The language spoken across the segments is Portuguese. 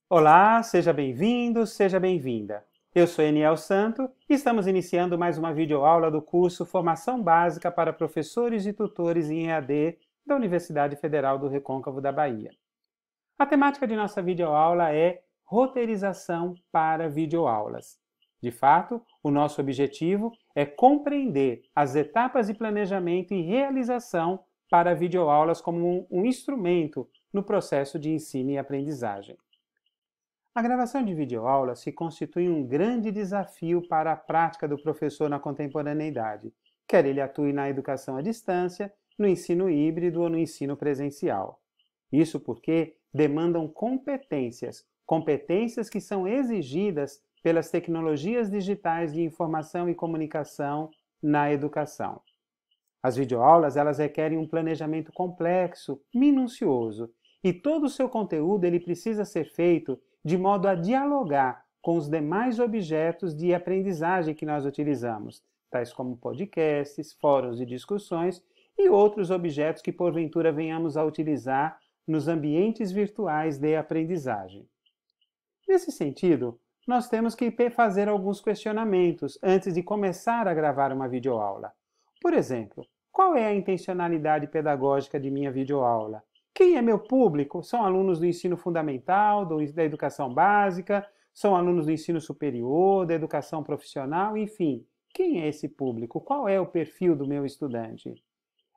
Olá, seja bem-vindo, seja bem-vinda. Eu sou Eniel Santo e estamos iniciando mais uma videoaula do curso Formação Básica para Professores e Tutores em EAD da Universidade Federal do Recôncavo da Bahia. A temática de nossa videoaula é roteirização para videoaulas. De fato, o nosso objetivo é compreender as etapas de planejamento e realização para videoaulas como um instrumento no processo de ensino e aprendizagem. A gravação de videoaulas se constitui um grande desafio para a prática do professor na contemporaneidade, quer ele atue na educação à distância, no ensino híbrido ou no ensino presencial. Isso porque demandam competências que são exigidas pelas tecnologias digitais de informação e comunicação na educação. As videoaulas elas requerem um planejamento complexo, minucioso, e todo o seu conteúdo ele precisa ser feito de modo a dialogar com os demais objetos de aprendizagem que nós utilizamos, tais como podcasts, fóruns de discussões e outros objetos que porventura venhamos a utilizar nos ambientes virtuais de aprendizagem. Nesse sentido, nós temos que fazer alguns questionamentos antes de começar a gravar uma videoaula. Por exemplo, qual é a intencionalidade pedagógica de minha videoaula? Quem é meu público? São alunos do ensino fundamental, da educação básica, são alunos do ensino superior, da educação profissional, enfim. Quem é esse público? Qual é o perfil do meu estudante?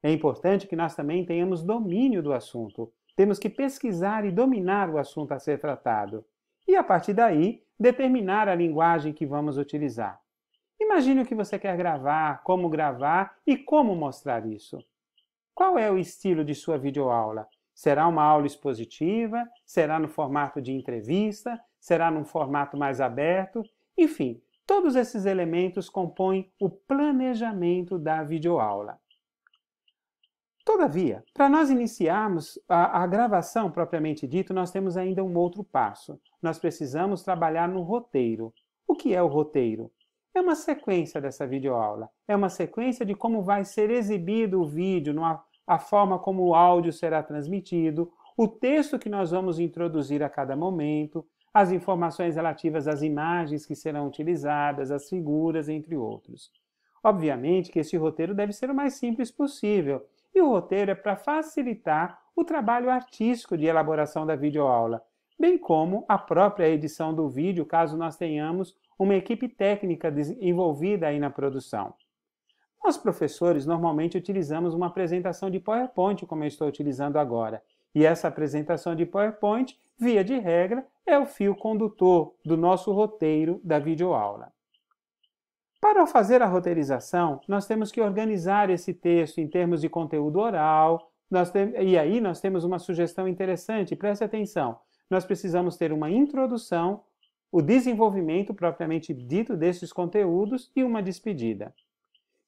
É importante que nós também tenhamos domínio do assunto. Temos que pesquisar e dominar o assunto a ser tratado. E, a partir daí, determinar a linguagem que vamos utilizar. Imagine o que você quer gravar e como mostrar isso. Qual é o estilo de sua videoaula? Será uma aula expositiva? Será no formato de entrevista? Será num formato mais aberto? Enfim, todos esses elementos compõem o planejamento da videoaula. Todavia, para nós iniciarmos a gravação propriamente dito, nós temos ainda um outro passo. Nós precisamos trabalhar no roteiro. O que é o roteiro? É uma sequência dessa videoaula. É uma sequência de como vai ser exibido o vídeo, a forma como o áudio será transmitido, o texto que nós vamos introduzir a cada momento, as informações relativas às imagens que serão utilizadas, as figuras, entre outros. Obviamente que esse roteiro deve ser o mais simples possível, e o roteiro é para facilitar o trabalho artístico de elaboração da videoaula, bem como a própria edição do vídeo, caso nós tenhamos uma equipe técnica envolvida aí na produção. Nós, professores, normalmente utilizamos uma apresentação de PowerPoint, como eu estou utilizando agora. E essa apresentação de PowerPoint, via de regra, é o fio condutor do nosso roteiro da videoaula. Para fazer a roteirização, nós temos que organizar esse texto em termos de conteúdo oral. E aí nós temos uma sugestão interessante, preste atenção. Nós precisamos ter uma introdução, o desenvolvimento propriamente dito desses conteúdos e uma despedida.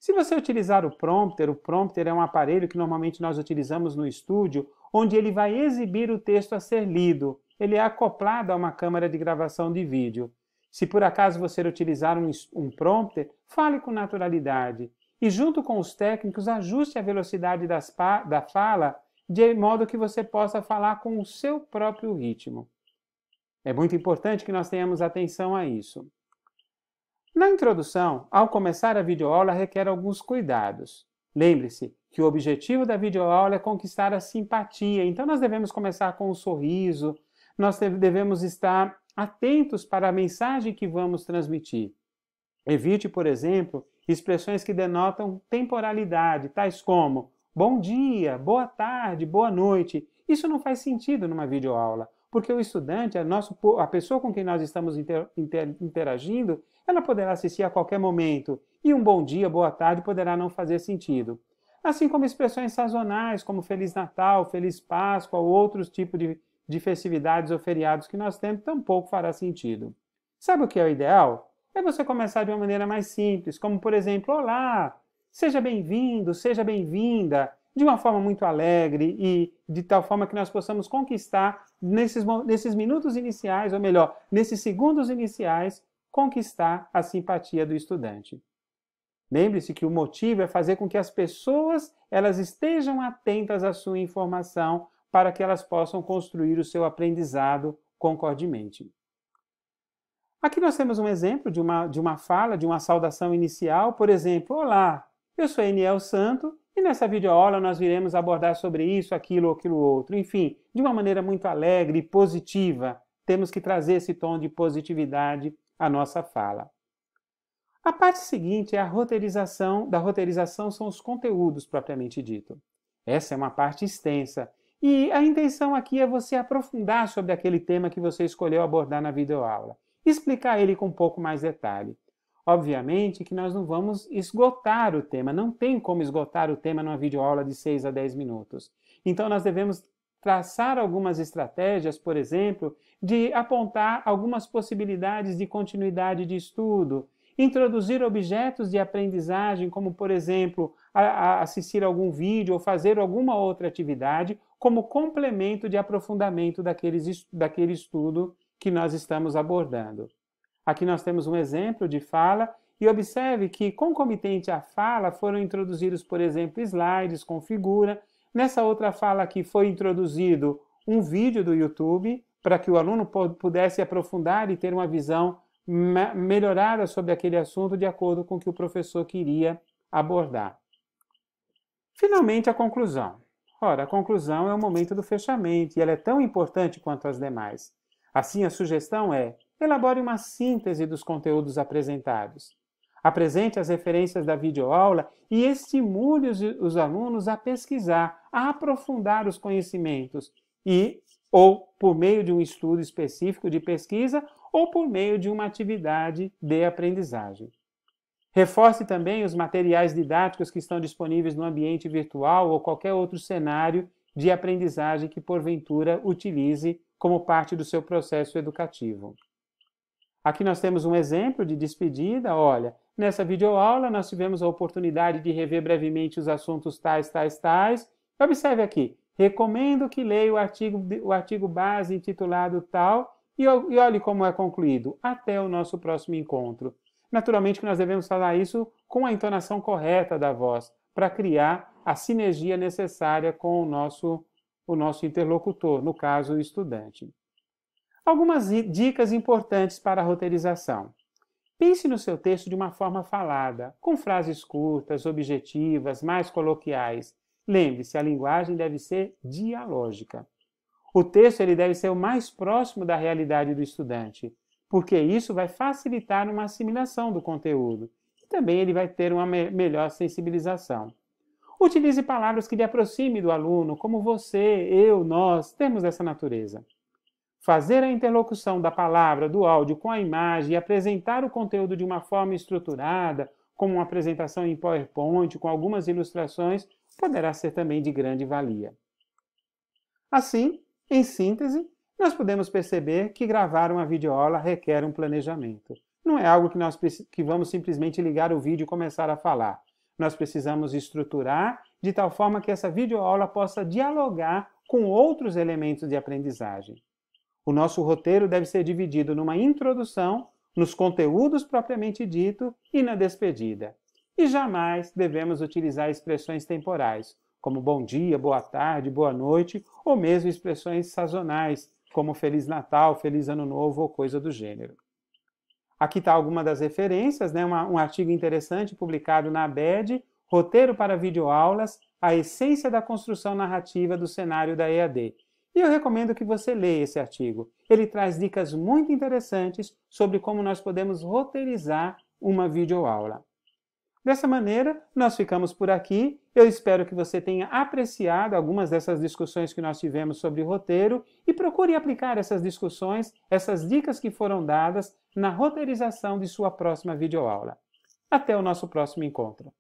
Se você utilizar o prompter é um aparelho que normalmente nós utilizamos no estúdio, onde ele vai exibir o texto a ser lido. Ele é acoplado a uma câmera de gravação de vídeo. Se por acaso você utilizar um prompter, fale com naturalidade. E junto com os técnicos, ajuste a velocidade da fala, de modo que você possa falar com o seu próprio ritmo. É muito importante que nós tenhamos atenção a isso. Na introdução, ao começar a videoaula, requer alguns cuidados. Lembre-se que o objetivo da videoaula é conquistar a simpatia, então nós devemos começar com um sorriso, nós devemos estar atentos para a mensagem que vamos transmitir. Evite, por exemplo, expressões que denotam temporalidade, tais como bom dia, boa tarde, boa noite. Isso não faz sentido numa videoaula, porque o estudante, a pessoa com quem nós estamos interagindo, ela poderá assistir a qualquer momento, e um bom dia, boa tarde poderá não fazer sentido. Assim como expressões sazonais, como Feliz Natal, Feliz Páscoa, ou outros tipos de festividades ou feriados que nós temos, tampouco fará sentido. Sabe o que é o ideal? É você começar de uma maneira mais simples, como por exemplo, olá, seja bem-vindo, seja bem-vinda, de uma forma muito alegre e de tal forma que nós possamos conquistar nesses minutos iniciais, ou melhor, nesses segundos iniciais, conquistar a simpatia do estudante. Lembre-se que o motivo é fazer com que as pessoas elas estejam atentas à sua informação para que elas possam construir o seu aprendizado concordemente. Aqui nós temos um exemplo de uma fala, de uma saudação inicial, por exemplo, olá, eu sou Eniel Santo e nessa videoaula nós iremos abordar sobre isso, aquilo ou aquilo outro. Enfim, de uma maneira muito alegre e positiva, temos que trazer esse tom de positividade à nossa fala. A parte seguinte é a roteirização. Da roteirização são os conteúdos propriamente dito. Essa é uma parte extensa e a intenção aqui é você aprofundar sobre aquele tema que você escolheu abordar na videoaula. Explicar ele com um pouco mais detalhe. Obviamente que nós não vamos esgotar o tema, não tem como esgotar o tema numa videoaula de 6 a 10 minutos. Então nós devemos traçar algumas estratégias, por exemplo, de apontar algumas possibilidades de continuidade de estudo, introduzir objetos de aprendizagem, como por exemplo, assistir algum vídeo ou fazer alguma outra atividade, como complemento de aprofundamento daquele estudo que nós estamos abordando. Aqui nós temos um exemplo de fala e observe que, concomitante à fala, foram introduzidos, por exemplo, slides com figura. Nessa outra fala aqui foi introduzido um vídeo do YouTube para que o aluno pudesse aprofundar e ter uma visão melhorada sobre aquele assunto de acordo com o que o professor queria abordar. Finalmente, a conclusão. Ora, a conclusão é o momento do fechamento e ela é tão importante quanto as demais. Assim, a sugestão é: elabore uma síntese dos conteúdos apresentados. Apresente as referências da videoaula e estimule os alunos a pesquisar, a aprofundar os conhecimentos ou por meio de um estudo específico de pesquisa ou por meio de uma atividade de aprendizagem. Reforce também os materiais didáticos que estão disponíveis no ambiente virtual ou qualquer outro cenário de aprendizagem que porventura utilize como parte do seu processo educativo. Aqui nós temos um exemplo de despedida. Olha, nessa videoaula nós tivemos a oportunidade de rever brevemente os assuntos tais. Observe aqui, recomendo que leia o artigo base intitulado tal e olhe como é concluído. Até o nosso próximo encontro. Naturalmente que nós devemos falar isso com a entonação correta da voz, para criar a sinergia necessária com o nosso interlocutor, no caso, o estudante. Algumas dicas importantes para a roteirização. Pense no seu texto de uma forma falada, com frases curtas, objetivas, mais coloquiais. Lembre-se, a linguagem deve ser dialógica. O texto ele deve ser o mais próximo da realidade do estudante, porque isso vai facilitar uma assimilação do conteúdo e também ele vai ter uma melhor sensibilização. Utilize palavras que lhe aproximem do aluno, como você, eu, nós, termos dessa natureza. Fazer a interlocução da palavra, do áudio com a imagem e apresentar o conteúdo de uma forma estruturada, como uma apresentação em PowerPoint, com algumas ilustrações, poderá ser também de grande valia. Assim, em síntese, nós podemos perceber que gravar uma videoaula requer um planejamento. Não é algo que vamos simplesmente ligar o vídeo e começar a falar. Nós precisamos estruturar de tal forma que essa videoaula possa dialogar com outros elementos de aprendizagem. O nosso roteiro deve ser dividido numa introdução, nos conteúdos propriamente dito e na despedida. E jamais devemos utilizar expressões temporais, como bom dia, boa tarde, boa noite, ou mesmo expressões sazonais, como Feliz Natal, Feliz Ano Novo ou coisa do gênero. Aqui está alguma das referências, né? Um artigo interessante publicado na ABED, Roteiro para Videoaulas, a essência da construção narrativa do cenário da EAD. E eu recomendo que você leia esse artigo. Ele traz dicas muito interessantes sobre como nós podemos roteirizar uma videoaula. Dessa maneira, nós ficamos por aqui. Eu espero que você tenha apreciado algumas dessas discussões que nós tivemos sobre roteiro e procure aplicar essas discussões, essas dicas que foram dadas na roteirização de sua próxima videoaula. Até o nosso próximo encontro.